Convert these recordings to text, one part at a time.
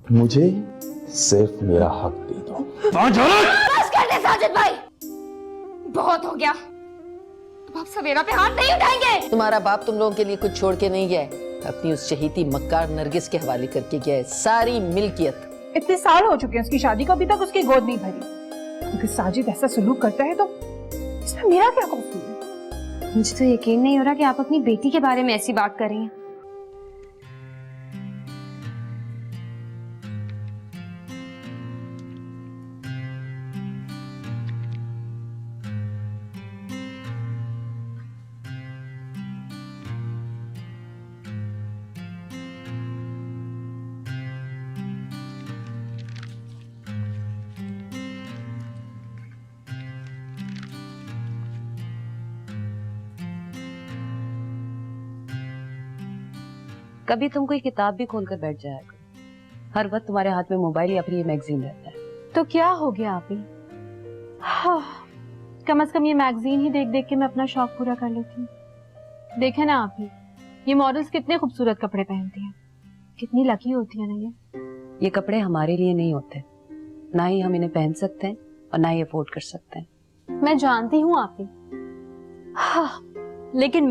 मुझे सिर्फ मेरा हक दे दो। बस कर दे साजिद भाई, बहुत हो गया। अब आप सवेरा पे हाथ नहीं उठाएंगे। तुम्हारा बाप तुम लोगों के लिए कुछ छोड़ के नहीं गया है, अपनी उस शहीदी मक्कार नरगिस के हवाले करके गया है सारी मिल्कियत। इतने साल हो चुके हैं उसकी शादी को, अभी तक उसकी गोद नहीं भरी। अगर साजिद ऐसा सलूक करता है तो इसमें मेरा क्या कसूर है? मुझे तो यकीन नहीं हो रहा कि आप अपनी बेटी के बारे में ऐसी बात कर रही हैं। कभी तुम कोई किताब भी खोल कर बैठ जाया करो, हर वक्त तुम्हारे हाथ में मोबाइल या फिर ये मैगजीन रहता है। तो क्या हो गया आप ही? हाँ, कम से कम ये मैगजीन ही देख देख के मैं अपना शौक पूरा कर लेती हूँ। देखे ना आप ही, ये मॉडल्स कितने खूबसूरत कपड़े पहनती हैं, कितनी लकी होती है ना ये कपड़े हमारे लिए नहीं होते, ना ही हम इन्हें पहन सकते हैं और ना ही अफोर्ड कर सकते हैं। मैं जानती हूँ आप ही। हाँ, लेकिन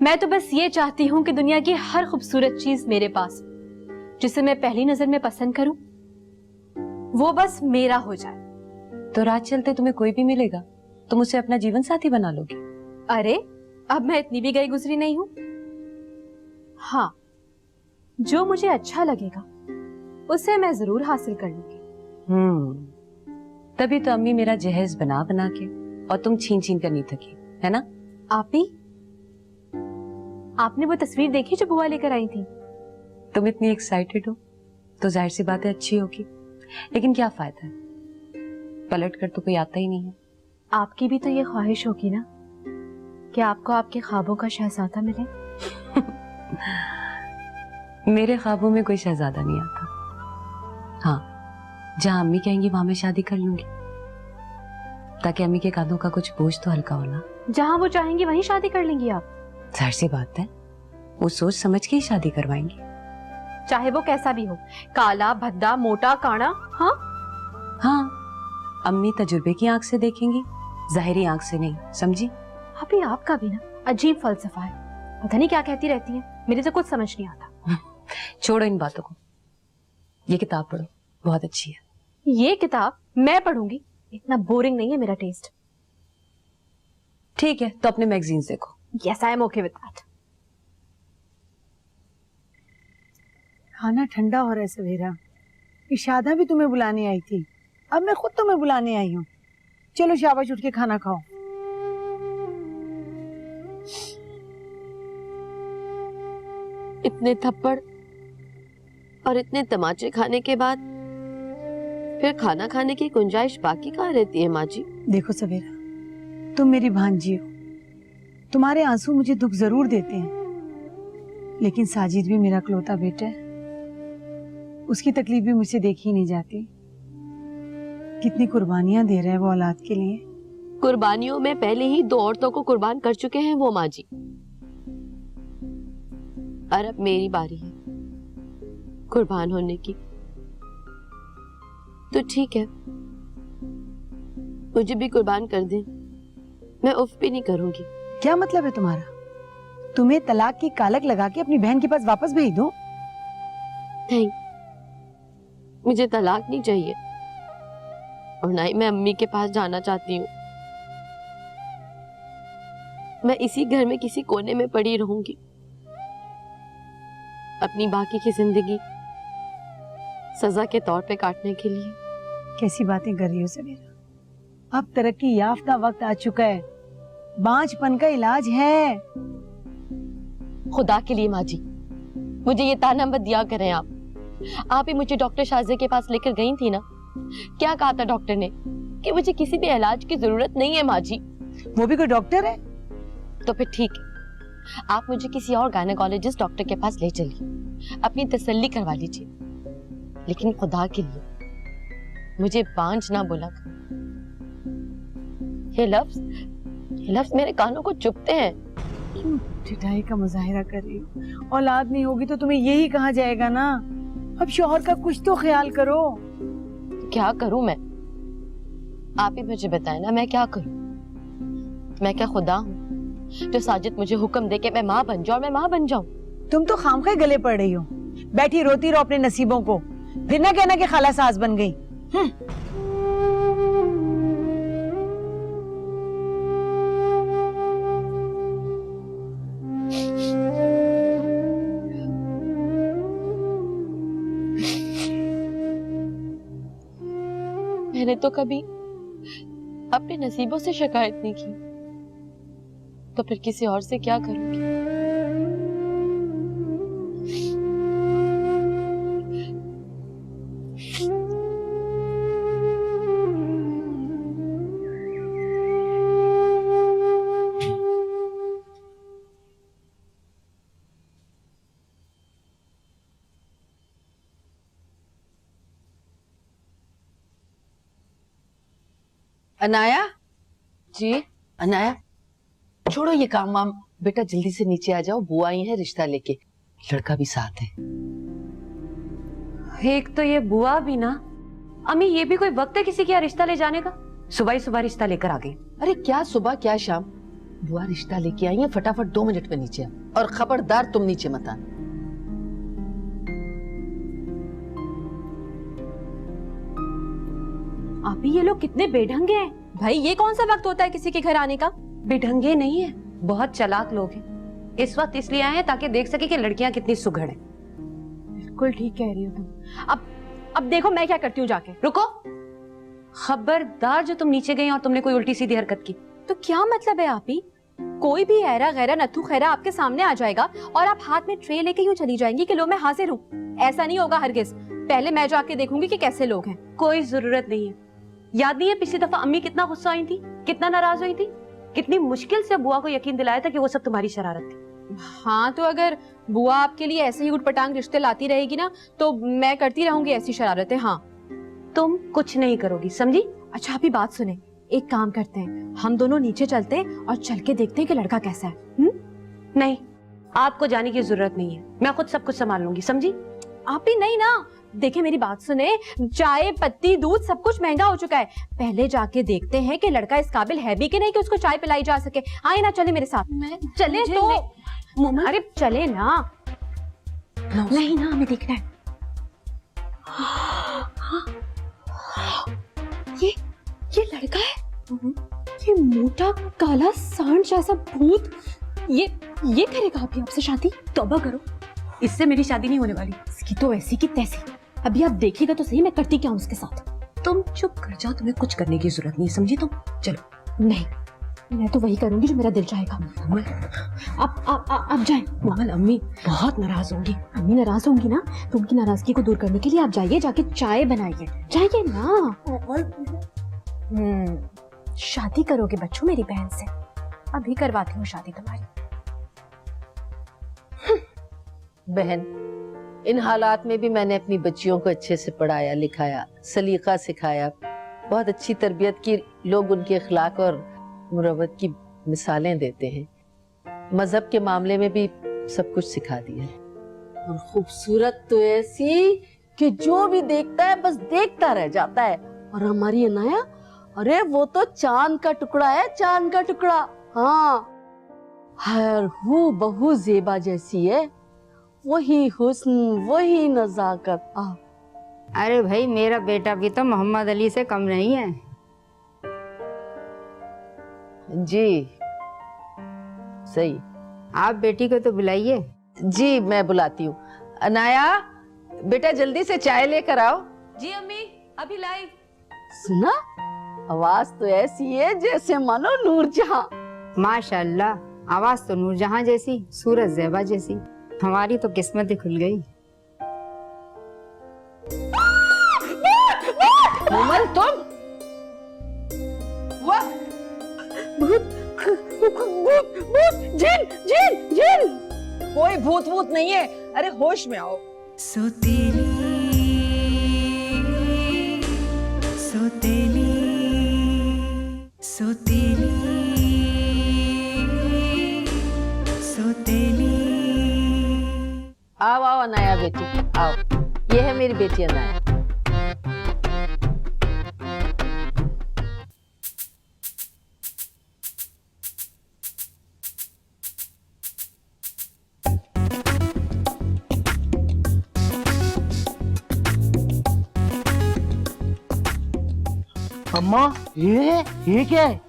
मैं तो बस ये चाहती हूँ कि दुनिया की हर खूबसूरत चीज मेरे पास, जिसे मैं पहली नजर में पसंद करूं, वो बस मेरा हो जाए। तो रात चलते तुम्हें कोई भी मिलेगा, तुम उसे अपना जीवन साथी बना लोगी। अरे, अब मैं इतनी भी गई गुजरी नहीं हूँ। हाँ, जो मुझे अच्छा लगेगा उसे मैं जरूर हासिल कर लूंगी। तभी तो अम्मी मेरा जहेज बना बना के और तुम छीन छीन कर नहीं थकी, है ना? आप ही, आपने वो तस्वीर देखी जो बुआ लेकर आई थी? तुम इतनी एक्साइटेड हो तो जाहिर सी बात है अच्छी होगी, लेकिन क्या फायदा है, पलट कर तो कोई आता ही नहीं है। आपकी भी तो ये ख्वाहिश होगी ना कि आपको आपके ख्वाबों का शहजादा मिले। मेरे ख्वाबों में कोई शहजादा नहीं आता। हाँ, जहाँ अम्मी कहेंगी वहां मैं शादी कर लूंगी, ताकि अम्मी के कांधों का कुछ बोझ तो हल्का हो ना। जहाँ वो चाहेंगी वहीं शादी कर लेंगी आप? जाहिर सी बात है, वो सोच समझ के ही शादी करवाएंगे, चाहे वो कैसा भी हो, काला, भद्दा, मोटा, काड़ा। हाँ, अम्मी तजुर्बे की आंख से देखेंगी, जाहिरी आंख से नहीं, समझी? अभी आपका भी ना अजीब फलसफा है, पता नहीं क्या कहती रहती है, मेरे तो कुछ समझ नहीं आता। छोड़ो इन बातों को, ये किताब पढ़ो, बहुत अच्छी है। ये किताब मैं पढ़ूंगी? इतना बोरिंग नहीं है मेरा टेस्ट। ठीक है, तो अपने मैगजीन्स देखो। Yes, I am okay with that. खाना ठंडा हो रहा है सवेरा। इशादा भी तुम्हें बुलाने आई थी, अब मैं खुद तुम्हें बुलाने आई हूँ। चलो शाबाश, उठ के खाना खाओ। इतने थप्पड़ और इतने तमाचे खाने के बाद फिर खाना खाने की गुंजाइश बाकी कहाँ रहती है माँ जी? देखो सवेरा, तुम मेरी भांजी हो, तुम्हारे आंसू मुझे दुख जरूर देते हैं, लेकिन साजिद भी मेरा इकलौता बेटा है, उसकी तकलीफ भी मुझसे देखी नहीं जाती। कितनी कुर्बानियां दे रहे हैं वो औलाद के लिए। कुर्बानियों में पहले ही 2 औरतों को कुर्बान कर चुके हैं वो माँ जी, और अब मेरी बारी है कुर्बान होने की। तो ठीक है, मुझे भी कुर्बान कर दें, मैं उफ भी नहीं करूंगी। क्या मतलब है तुम्हारा? तुम्हें तलाक की कालक लगा के अपनी बहन के पास वापस भेज दो? नहीं, मुझे तलाक नहीं चाहिए और ना ही मैं अम्मी के पास जाना चाहती हूँ। मैं इसी घर में किसी कोने में पड़ी रहूंगी अपनी बाकी की जिंदगी सजा के तौर पे काटने के लिए। कैसी बातें कर रही हो सवेरा? अब तरक्की याफ्ता वक्त आ चुका है, बांझपन का इलाज है। खुदा के लिए माँ जी, मुझे ये ताना मत दिया करें आप ही मुझे डॉक्टर शाहजे के पास लेकर गई थी ना, क्या कहा था डॉक्टर ने कि मुझे किसी भी इलाज की जरूरत नहीं है माँ जी। वो भी कोई डॉक्टर है? तो फिर ठीक है, आप मुझे किसी और गायनेकोलॉजिस्ट डॉक्टर के पास ले चलिए, अपनी तसल्ली करवा लीजिए, लेकिन खुदा के लिए मुझे बांझ ना बोला कर। ये लफ्ज मेरे कानों को चुभते हैं। क्यों ढिठाई का मुजाहिरा कर रही हो? औलाद नहीं होगी तो तुम्हें यही कहा जाएगा ना अब शौहर का कुछ तो ख्याल करो। क्या करूं मैं? आप ही मुझे बताएं ना, मैं क्या करूं? मैं क्या खुदा हूं जो साजिद मुझे हुक्म दे के मैं माँ बन जाऊं और मैं माँ बन जाऊं? तुम तो खामखे गले पड़ रही हो, बैठी रोती रहो अपने नसीबों को, फिर ना कहना कि खाला सास बन गई। मैंने तो कभी अपने नसीबों से शिकायत नहीं की, तो फिर किसी और से क्या करूंगी? अनाया, जी अनाया, छोड़ो ये काम वाम, बेटा जल्दी से नीचे आ जाओ, बुआ आई है रिश्ता लेके, लड़का भी साथ है। एक तो ये बुआ भी ना, अम्मी ये भी कोई वक्त है किसी का रिश्ता ले जाने का? सुबह ही सुबह रिश्ता लेकर आ गई। अरे क्या सुबह क्या शाम, बुआ रिश्ता लेके आई है, फटाफट 2 मिनट में नीचे आ, और खबरदार तुम नीचे मत आना। आप ही ये लोग कितने बेढंगे हैं भाई, ये कौन सा वक्त होता है किसी के घर आने का? बेढंगे नहीं है, बहुत चालाक लोग हैं। इस वक्त इसलिए आए हैं ताकि देख सके कि लड़कियां कितनी सुघड़ हैं। बिल्कुल ठीक कह रही हो तुम। अब देखो मैं क्या करती हूँ जाके। रुको, खबरदार जो तुम नीचे गई और तुमने कोई उल्टी सीधी हरकत की। तो क्या मतलब है आप ही? कोई भी ऐरा गैरा नथु खैरा आपके सामने आ जाएगा और आप हाथ में ट्रे लेके यूं चली जाएंगी कि लो मैं हाजिर हूँ। ऐसा नहीं होगा हरगिज, पहले मैं जाके देखूंगी कि कैसे लोग हैं। कोई जरूरत नहीं है। याद नहीं है पिछली दफा अम्मी कितना गुस्सा आई थी, कितना नाराज हुई थी, कितनी मुश्किल से बुआ को यकीन दिलाया था कि वो सब तुम्हारी शरारत थी। हाँ तो अगर बुआ आपके लिए ऐसे ही उठपटांग रिश्ते लाती रहेगी ना तो मैं करती रहूंगी ऐसी शरारतें। हाँ तुम कुछ नहीं करोगी, समझी? अच्छा अभी बात सुने, एक काम करते हैं, हम दोनों नीचे चलते हैं और चल के देखते हैं कि लड़का कैसा है। नहीं, आपको जाने की जरूरत नहीं है, मैं खुद सब कुछ संभाल लूंगी, समझी? आप ही नहीं ना, देखिए मेरी बात सुने, चाय पत्ती दूध सब कुछ महंगा हो चुका है, पहले जाके देखते हैं कि लड़का इस काबिल है भी कि नहीं कि उसको चाय पिलाई जा सके। आए ना, चले मेरे साथ। चले तो अरे चले ना। नहीं ना, हमें देखना है। ये लड़का है, ये मोटा काला सांड जैसा भूत, ये करेगा अभी आपसे शादी? तौबा करो, इससे मेरी शादी नहीं होने वाली। इसकी तो ऐसी की तैसी, अभी आप देखिएगा तो सही मैं करती क्या हूँ उसके साथ। तुम चुप कर जाओ, तुम्हें कुछ करने की जरूरत नहीं, समझी तुम? चलो। नहीं, मैं तो वही करूंगी जो मेरा दिल चाहेगा। आप जाएं। मोहन, अम्मी बहुत नाराज होंगी। अम्मी नाराज होंगी ना, तो उनकी नाराजगी को दूर करने के लिए आप जाइए, जाके चाय बनाइए, जाइए ना। शादी करोगे बच्चों मेरी बहन से? अभी करवाती हूँ शादी तुम्हारी। बहन, इन हालात में भी मैंने अपनी बच्चियों को अच्छे से पढ़ाया लिखाया, सलीका सिखाया, बहुत अच्छी तरबियत की, लोग उनके अखलाक और मुरव्वत की मिसालें देते हैं। मजहब के मामले में भी सब कुछ सिखा दिया। और खूबसूरत तो ऐसी कि जो भी देखता है बस देखता रह जाता है। और हमारी अनाया, अरे वो तो चांद का टुकड़ा है, चांद का टुकड़ा। हाँ, हर हूँ बहु ज़ेबा जैसी है, वही हुस्न वही नजाकत। अरे भाई, मेरा बेटा भी तो मोहम्मद अली से कम नहीं है। जी सही। आप बेटी को तो बुलाइए। जी मैं बुलाती हूँ। अनाया बेटा जल्दी से चाय लेकर आओ। जी अम्मी, अभी लाई। सुना, आवाज तो ऐसी है जैसे मानो नूरजहां। माशाल्लाह, आवाज तो नूरजहां जैसी, सूरत ज़ेबा जैसी। हमारी तो किस्मत ही खुल गई। मोमन तुम? भूत भूत भूत, जिन जिन जिन। कोई भूत भूत नहीं है, अरे होश में आओ। सोतेली सोतेली सोतेली सोतेली। आओ आओ अनाया बेटी आओ, ये है मेरी बेटी अनाया। अम्मा ये क्या है?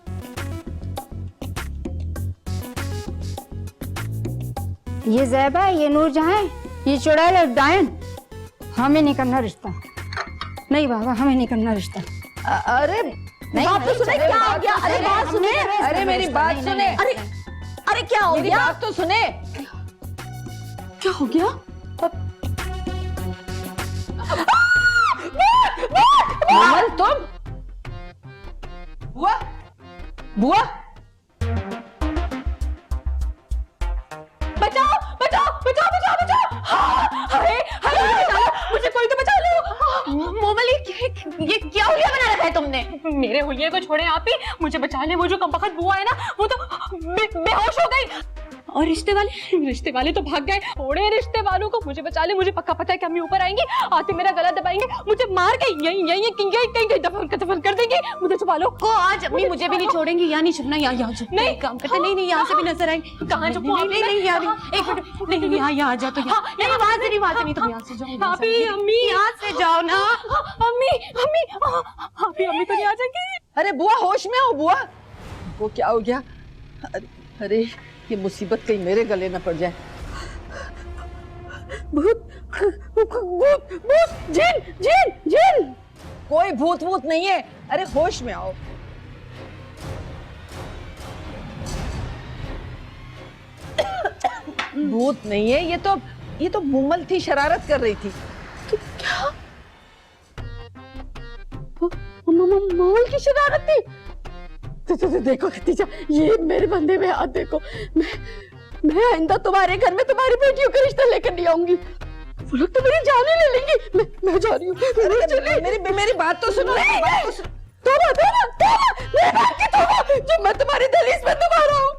ये ज़ैबा है, ये नूरजहां है, ये चुड़ैल और डायन। हमें नहीं करना रिश्ता। नहीं बाबा, हमें नहीं करना रिश्ता। अरे बात तो सुने, क्या हो गया? अरे बात सुने, अरे मेरी बात सुने। अरे क्या हो मेरी गया? बात तो सुने। क्या हो गया? मोमल तुम? बुआ बुआ बचाओ बचाओ बचाओ बचाओ बचाओ! हाँ, अरे अरे बचाओ, मुझे कोई तो बचा लो। मोमल, ये क्या हुलिया बना रखा है तुमने? मेरे हुलिये को छोड़े आप ही, मुझे बचा ले। वो जो कमबख्त बुआ है ना, वो तो बेहोश हो गई। और रिश्ते वाले तो भाग गए। छोड़े रिश्ते वालों को, मुझे बचा ले। मुझे पक्का पता है कि अम्मी ऊपर आएंगी, आते मेरा गला दबाएंगे, मुझे मार के यहीं कहीं दफन कर देंगे। मुझे छुपा लो। को आज अम्मी मुझे भी नहीं छोड़ेंगी। यहाँ नहीं छुपना, यहाँ नहीं काम करते। नहीं, यहाँ से भी नजर आएंगे। कहाँ छुपो? नहीं यार, एक मिनट। नहीं, यहाँ आ जाओ तो यहाँ। नहीं, वहाँ से नहीं, तुम यहाँ से जाओ। भाभी, अम्मी, यहाँ से जाओ ना। अम्मी तो नहीं आ जाएंगी। अरे बुआ होश में हो बुआ। वो क्या हो गया? अरे ये मुसीबत कहीं मेरे गले न पड़ जाए। भूत भूत भूत जिन। कोई भूत नहीं है। अरे होश में आओ। भूत नहीं है, ये तो मुमल थी, शरारत कर रही थी। तो क्या मुमल की शरारत थी? तो देखो खतीजा, ये मेरे बंदे में हाथ देखो। मैं आइंदा तुम्हारे घर में तुम्हारी बेटियों का रिश्ता लेकर नहीं आऊंगी। वो लोग तो मेरी जान ही ले लेंगी। मैं जा रही हूँ। मेरी बात तो सुनो। तोबा मेरी बात की तोबा, जो मैं तुम्हारी दहलीज में दोबारा हूँ।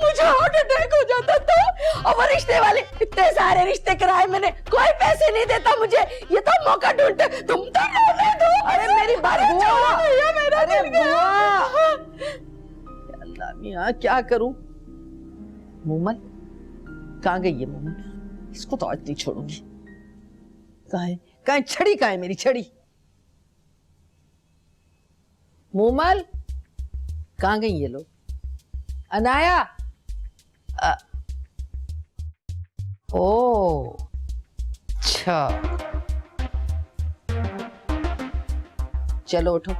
मुझे हार्ट अटैक हो जाता तो। और वो रिश्ते वाले, इतने सारे रिश्ते कराए मैंने, कोई पैसे नहीं देता मुझे। ये तो मौका ढूंढते। तुम तो रहने दो। अरे मेरी बात बुआ। अरे बुआ, अल्लाह मियां क्या करूं? मोमल कहाँ गई है? मोमल, इसको तो आज नहीं छोड़ूंगी। कहाँ है छड़ी? कहाँ है मेरी छड़ी? मोमल कहाँ गई ये लोग? अनाया। ओ अच्छा, चलो उठो,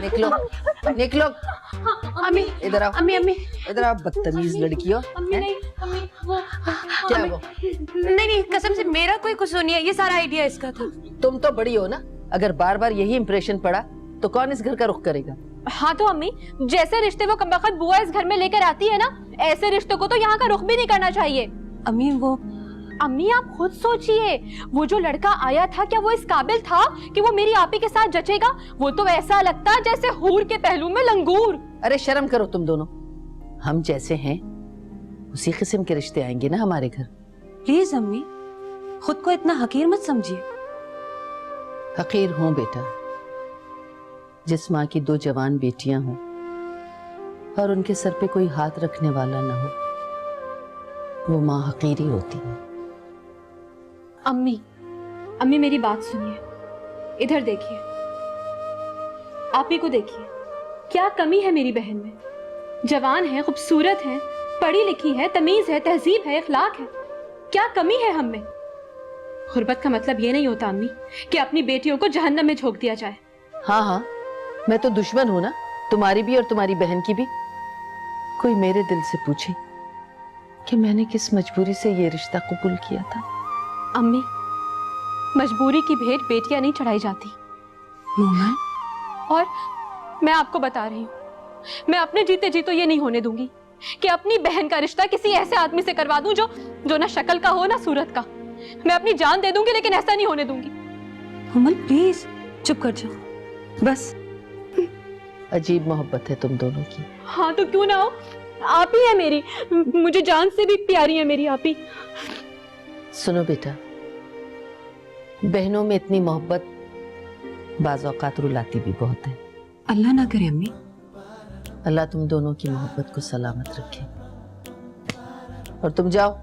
निकलो। अम्मी, इधर आओ। अम्मी इधर आओ, बदतमीज लड़की हो। अम्मी नहीं, अम्मी वो क्या वो? नहीं, कसम से मेरा कोई कसूर नहीं है। ये सारा आइडिया इसका था। तुम तो बड़ी हो ना, अगर बार बार यही इंप्रेशन पड़ा तो कौन इस घर का रुख करेगा? हाँ तो अम्मी, जैसे रिश्ते वो कमबख्त बुआ इस घर में लेकर आती है ना, ऐसे रिश्तों को तो यहाँ का रुख भी नहीं करना चाहिए। अम्मी आप खुद सोचिए, वो जो लड़का आया था, क्या वो इस काबिल था कि वो मेरी आपी के साथ जचेगा? वो तो ऐसा लगता जैसे हूर के पहलू में लंगूर। अरे शर्म करो तुम दोनों। हम जैसे हैं उसी किस्म के रिश्ते आएंगे ना हमारे घर। प्लीज अम्मी, खुद को इतना हकीर मत समझिए। हकीर हूं बेटा, जिस माँ की 2 जवान बेटियां हों और उनके सर पे कोई हाथ रखने वाला ना हो, वो माँ हकीर ही होती है। अम्मी मेरी बात सुनिए, इधर देखिए, आप ही को देखिए, क्या कमी है मेरी बहन में? जवान है, खूबसूरत है, पढ़ी लिखी है, तमीज है, तहजीब है, इखलाक है, क्या कमी है हम में? गुर्बत का मतलब ये नहीं होता अम्मी कि अपनी बेटियों को जहन्नम में झोंक दिया जाए। हाँ, मैं तो दुश्मन हूं ना, तुम्हारी भी और तुम्हारी बहन की भी। कोई मेरे दिल से पूछे कि मैंने किस मजबूरी से ये रिश्ता कबूल किया था। अम्मी, मजबूरी की भेंट बेटियां नहीं चढ़ाई जाती। और मैं आपको बता रही हूँ, मैं अपने जीते जी तो ये नहीं होने दूंगी कि अपनी बहन का रिश्ता किसी ऐसे आदमी से करवा दूं जो ना शक्ल का हो ना सूरत का। मैं अपनी जान दे दूंगी, लेकिन ऐसा नहीं होने दूंगी। मोमल प्लीज चुप कर जाओ बस। अजीब मोहब्बत है तुम दोनों की। हाँ तो क्यों ना हो, आप ही है मेरी, मुझे जान से भी प्यारी है मेरी आप ही। सुनो बेटा, बहनों में इतनी मोहब्बत बाज़ औक़ात रुलाती भी बहुत है। अल्लाह ना करे अम्मी। अल्लाह तुम दोनों की मोहब्बत को सलामत रखे। और तुम जाओ,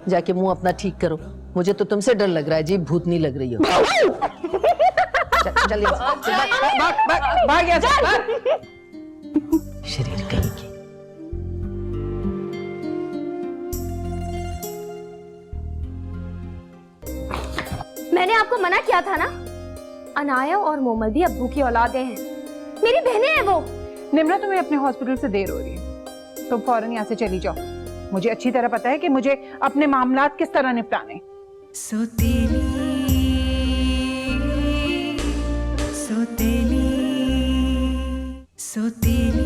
जाके मुंह अपना ठीक करो। मुझे तो तुमसे डर लग रहा है जी, भूतनी लग रही हो। चलिए शरीर कहीं की। मैंने आपको मना किया था ना, अनाया और मोमल भी अब्बू की औलादें हैं, मेरी बहनें हैं वो। निम्रा, तुम्हें अपने हॉस्पिटल से देर हो रही है, तुम फौरन यहाँ से चली जाओ। मुझे अच्छी तरह पता है कि मुझे अपने मामलात किस तरह निपटाने। सोतेली सोतेली सोतेली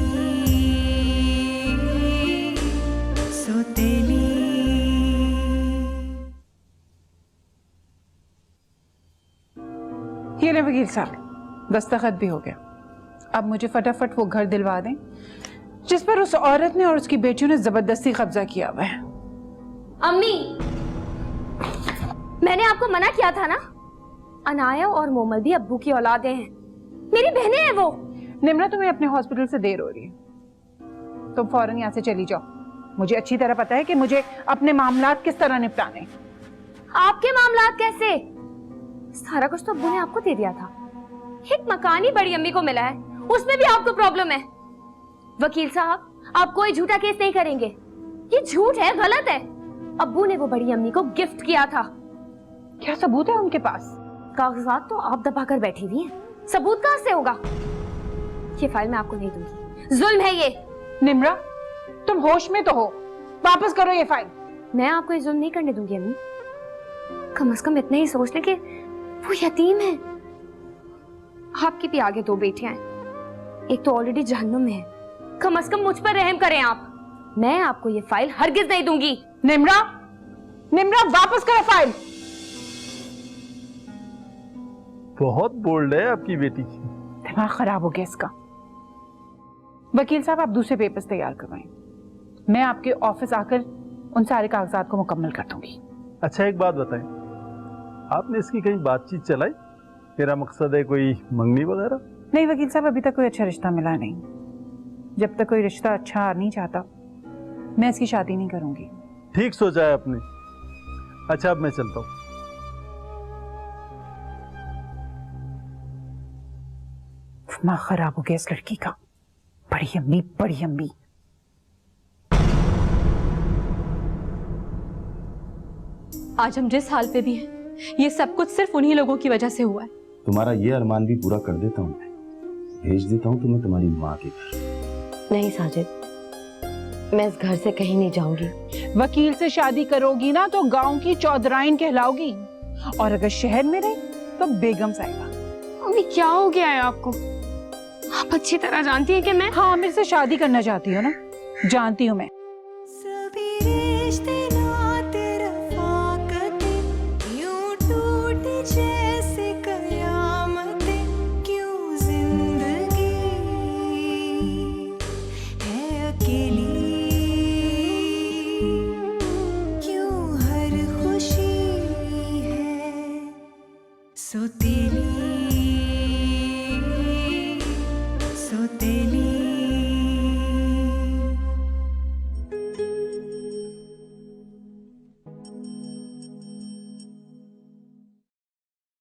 सोतेली। ये ले वकील साहब, दस्तखत भी हो गया। अब मुझे फटाफट वो घर दिलवा दें जिस पर उस औरत ने और उसकी बेटियों ने जबरदस्ती कब्जा किया हुआ है। अम्मी, मैंने आपको मना किया था ना, अनाया और मोमल भी अब्बू की औलादें हैं, मेरी बहनें हैं वो। निम्रा, तुम्हें अपने हॉस्पिटल से देर हो रही है, तुम फौरन यहाँ से चली जाओ। मुझे अच्छी तरह पता है कि मुझे अपने मामलात किस तरह निपटाने। आपके मामलात कैसे? सारा कुछ तो अब्बू ने आपको दे दिया था। एक मकान ही बड़ी अम्मी को मिला है, उसमें भी आपको प्रॉब्लम है। वकील साहब, आप कोई झूठा केस नहीं करेंगे, ये झूठ है, गलत है। अब्बू ने वो बड़ी अम्मी को गिफ्ट किया था। क्या सबूत है उनके पास? कागजात तो आप दबाकर बैठी हुई हैं, सबूत कहां से होगा? ये फाइल मैं आपको नहीं दूंगी, जुल्म है ये। निम्रा, तुम होश में तो हो, वापस करो ये फाइल। मैं आपको ये जुल्म नहीं करने दूंगी अम्मी। कम से कम इतना ही सोच ले कि वो यतीम है। आपकी भी आगे दो बेटियां हैं, एक तो ऑलरेडी जहन्नुम में है। कम से कम मुझ पर रहम करें आप। मैं आपको ये फाइल हरगिज नहीं दूंगी। निम्रा, निम्रा, वापस करो फाइल। बहुत बोल्ड है आपकी बेटी। दिमाग खराब हो गया इसका। वकील साहब, आप दूसरे पेपर्स तैयार करवाएं, मैं आपके ऑफिस आकर उन सारे कागजात को मुकम्मल कर दूंगी। अच्छा, एक बात बताएं, आपने इसकी कहीं बातचीत चलाई? मेरा मकसद है कोई मंगनी वगैरह? नहीं वकील साहब, अभी तक कोई अच्छा रिश्ता मिला नहीं। जब तक कोई रिश्ता अच्छा नहीं चाहता, मैं इसकी शादी नहीं करूंगी। ठीक सोचा है आपने। अच्छा, अब मैं चलता हूँ। दिमाग खराब हो गया इस लड़की का। बड़ी अम्मी, बड़ी अम्मी। आज हम जिस हाल पे भी हैं, ये सब कुछ सिर्फ उन्हीं लोगों की वजह से हुआ है। तुम्हारा ये अरमान भी पूरा कर देता हूँ, भेज देता हूँ तुम्हें तुम्हारी माँ के घर। नहीं साजिद, मैं इस घर से कहीं नहीं जाऊंगी। वकील से शादी करोगी ना तो गांव की चौधराइन कहलाओगी, और अगर शहर में रहे तो बेगम साहिबा। अम्मी, क्या हो गया है आपको? आप अच्छी तरह जानती हैं कि मैं हाँ, मेरे से शादी करना चाहती हो ना? जानती हूँ मैं। सभी रिश्ते नाते रफ़ाक़तें यूं टूट जैसे कयामतें, क्यों जिंदगी है अकेली।